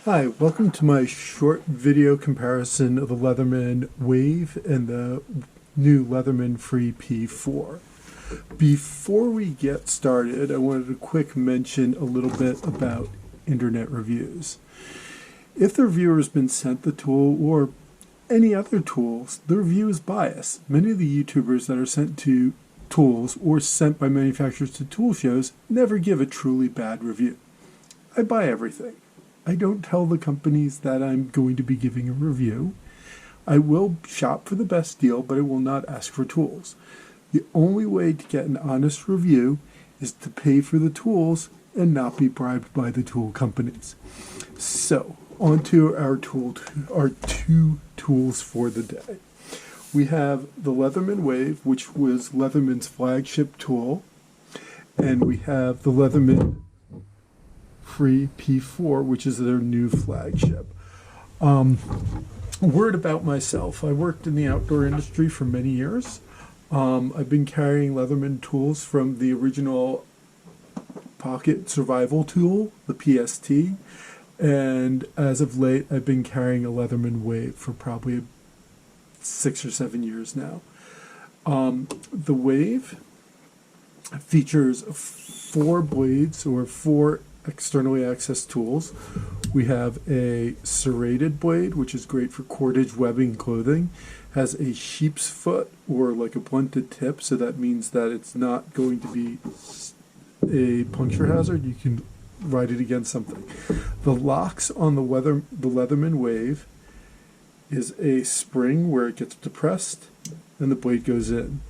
Hi, welcome to my short video comparison of the Leatherman Wave and the new Leatherman Free P4. Before we get started, I wanted to quick mention a little bit about internet reviews. If the reviewer has been sent the tool or any other tools, the review is biased. Many of the YouTubers that are sent to tools or sent by manufacturers to tool shows never give a truly bad review. I buy everything. I don't tell the companies that I'm going to be giving a review. I will shop for the best deal, but I will not ask for tools. The only way to get an honest review is to pay for the tools and not be bribed by the tool companies. So, on to our two tools for the day. We have the Leatherman Wave, which was Leatherman's flagship tool, and we have the Leatherman Free P4, which is their new flagship. Word about myself. I worked in the outdoor industry for many years. I've been carrying Leatherman tools from the original pocket survival tool, the PST, and as of late I've been carrying a Leatherman Wave for probably 6 or 7 years now. The Wave features 4 blades or 4 externally accessed tools. We have a serrated blade, which is great for cordage, webbing, and clothing. Has a sheep's foot or like a blunted tip, so that means that it's not going to be a puncture hazard. You can ride it against something. The locks on the Leatherman Wave is a spring where it gets depressed and the blade goes in.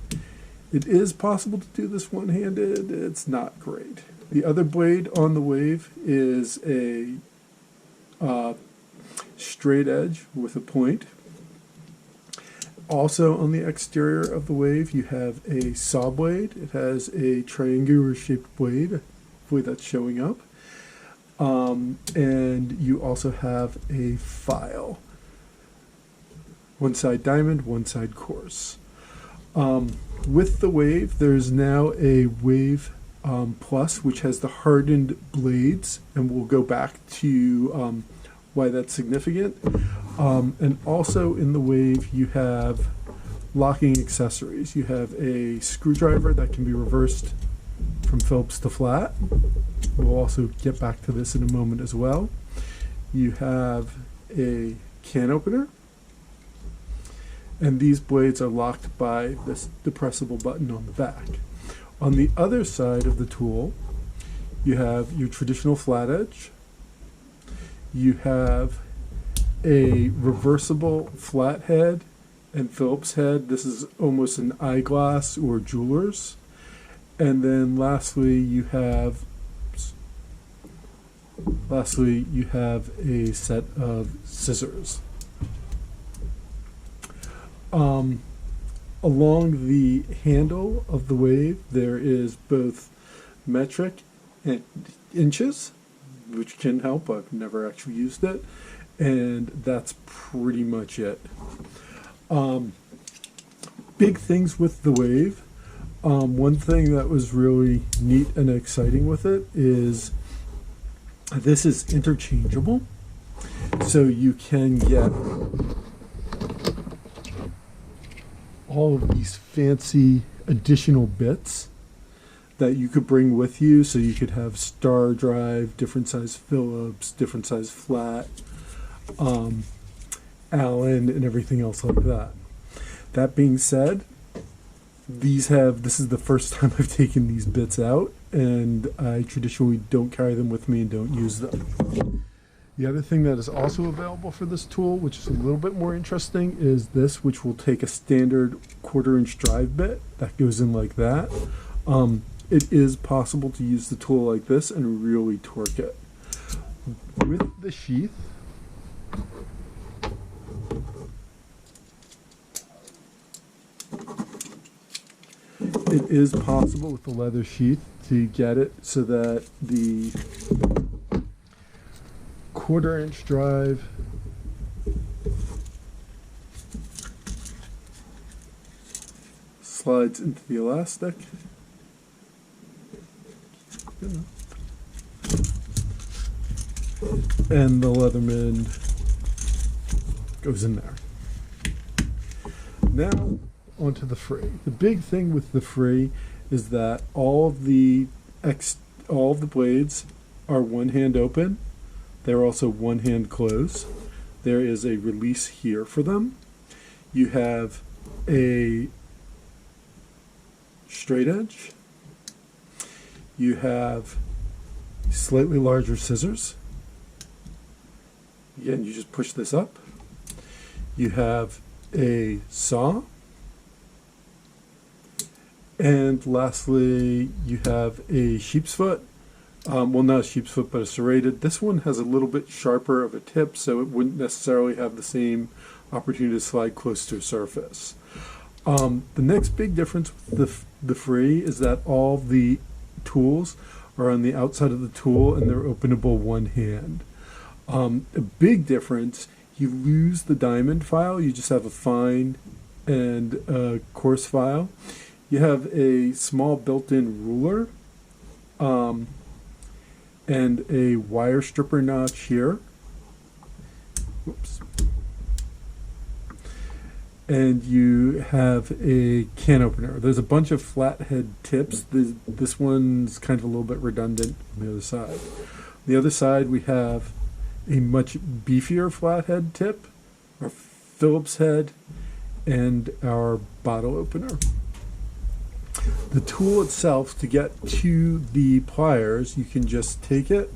It is possible to do this one-handed. It's not great. The other blade on the Wave is a straight edge with a point. Also on the exterior of the Wave you have a saw blade. It has a triangular shaped blade. Hopefully that's showing up. And you also have a file. One side diamond, one side coarse. With the Wave there's now a Wave Plus, which has the hardened blades, and we'll go back to why that's significant. And also in the Wave you have locking accessories. You have a screwdriver that can be reversed from Phillips to flat. We'll also get back to this in a moment as well. You have a can opener, and these blades are locked by this depressible button on the back. On the other side of the tool, you have your traditional flat edge. You have a reversible flat head and Phillips head. This is almost an eyeglass or jeweler's. And then lastly, you have a set of scissors. Along the handle of the Wave, there is both metric and inches, which can help. I've never actually used it, and that's pretty much it. Big things with the Wave. One thing that was really neat and exciting with it is this is interchangeable, so you can get all of these fancy additional bits that you could bring with you. So you could have star drive, different size Phillips, different size flat, Allen, and everything else like that. That being said, this is the first time I've taken these bits out, and I traditionally don't carry them with me and don't use them. The other thing that is also available for this tool, which is a little bit more interesting, is this, which will take a standard 1/4-inch drive bit that goes in like that. It is possible to use the tool like this and really torque it. With the sheath, it is possible with the leather sheath to get it so that the 1/4-inch drive slides into the elastic. and the Leatherman goes in there. Now onto the Free. The big thing with the Free is that all of the blades are one hand open. They're also one hand closed. There is a release here for them. You have a straight edge. You have slightly larger scissors. Again, you just push this up. You have a saw. And lastly, you have a sheep's foot. Well, not a sheep's foot, but a serrated. This one has a little bit sharper of a tip, so it wouldn't necessarily have the same opportunity to slide close to a surface. The next big difference with the Free is that all the tools are on the outside of the tool and they're openable one hand. A big difference, you lose the diamond file. You just have a fine and a coarse file. You have a small built-in ruler and a wire stripper notch here. Whoops. And you have a can opener. There's a bunch of flathead tips. This one's kind of a little bit redundant on the other side. On the other side, we have a much beefier flathead tip, our Phillips head, and our bottle opener. The tool itself, to get to the pliers, you can just take it.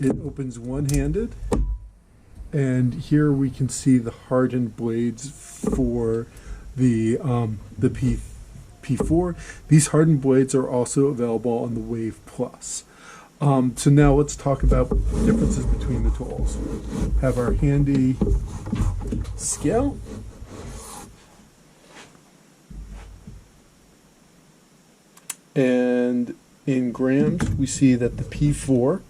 It opens one-handed. And here we can see the hardened blades for the P4. These hardened blades are also available on the Wave Plus. So now let's talk about differences between the tools. Have our handy scale. And in grams, we see that the P4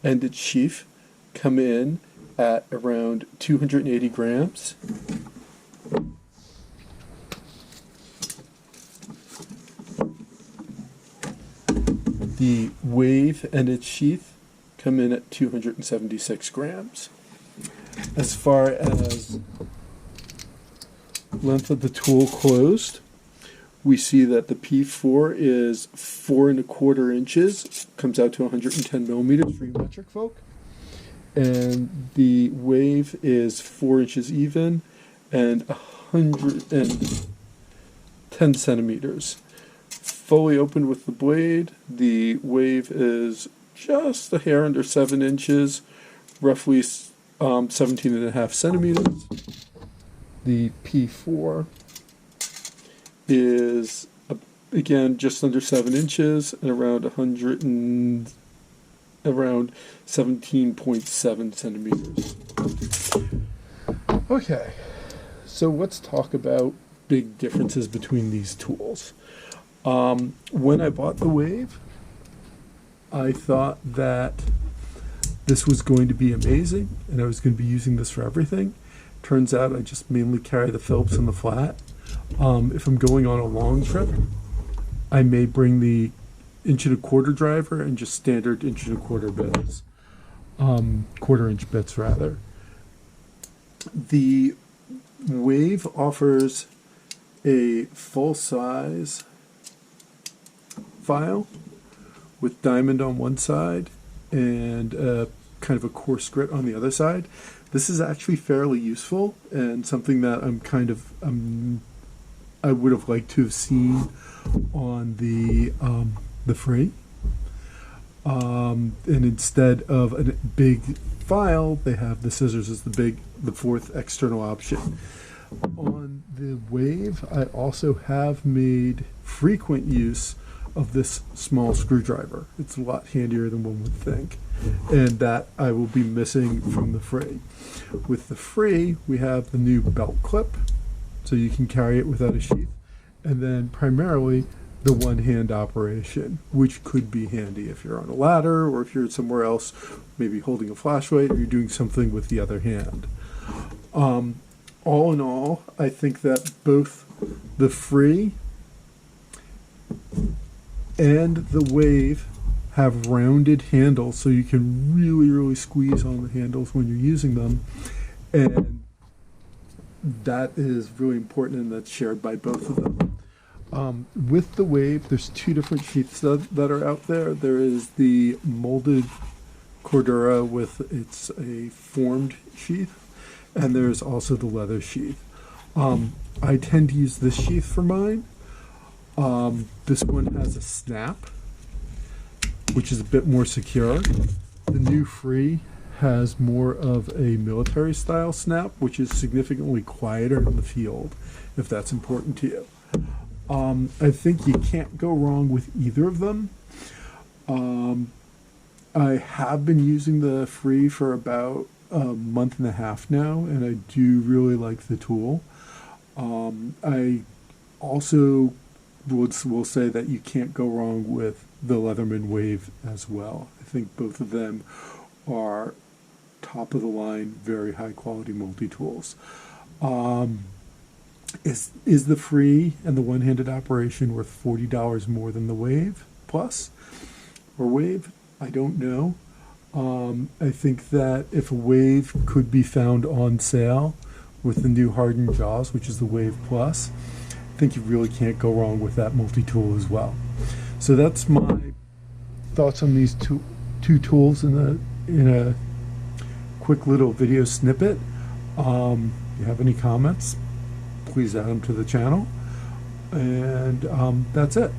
and its sheath come in at around 280 grams. The Wave and its sheath come in at 276 grams. As far as length of the tool closed, we see that the P4 is 4¼ inches, comes out to 110 millimeters for you metric folk. And the Wave is 4 inches even and 110 centimeters. Fully open with the blade, the Wave is just a hair under 7 inches, roughly 17.5 centimeters. The P4 is, again, just under 7 inches and around 17.7 centimeters. Okay, so let's talk about big differences between these tools. When I bought the Wave, I thought that this was going to be amazing and I was going to be using this for everything. Turns out I just mainly carry the Phillips and the flat. If I'm going on a long trip, I may bring the 1¼ driver and just standard 1¼ bits, 1/4 bits rather. The Wave offers a full-size file with diamond on one side and kind of a coarse grit on the other side. This is actually fairly useful and something that I would have liked to have seen on the Free. And instead of a big file, they have the scissors as the fourth external option. On the Wave, I also have made frequent use of this small screwdriver. It's a lot handier than one would think, and that I will be missing from the Free. With the Free, we have the new belt clip, so you can carry it without a sheath, and then primarily the one-hand operation, which could be handy if you're on a ladder or if you're somewhere else, maybe holding a flashlight or you're doing something with the other hand. All in all, I think that both the Free and the Wave have rounded handles, so you can really squeeze on the handles when you're using them, and that is really important, and that's shared by both of them. With the Wave, there's two different sheaths that are out there. There is the molded Cordura with a formed sheath, and there's also the leather sheath. I tend to use this sheath for mine. This one has a snap, which is a bit more secure. The new Free has more of a military style snap, which is significantly quieter in the field, if that's important to you. I think you can't go wrong with either of them. I have been using the Free for about a month and a half now, and I do really like the tool. I also will say that you can't go wrong with the Leatherman Wave as well. I think both of them are top of the line, very high quality multi-tools. Is the Free and the one-handed operation worth $40 more than the Wave Plus or Wave? I don't know. I think that if a Wave could be found on sale with the new hardened jaws, which is the Wave Plus, I think you really can't go wrong with that multi-tool as well. So that's my thoughts on these two tools in a quick little video snippet. If you have any comments, please add them to the channel. And that's it.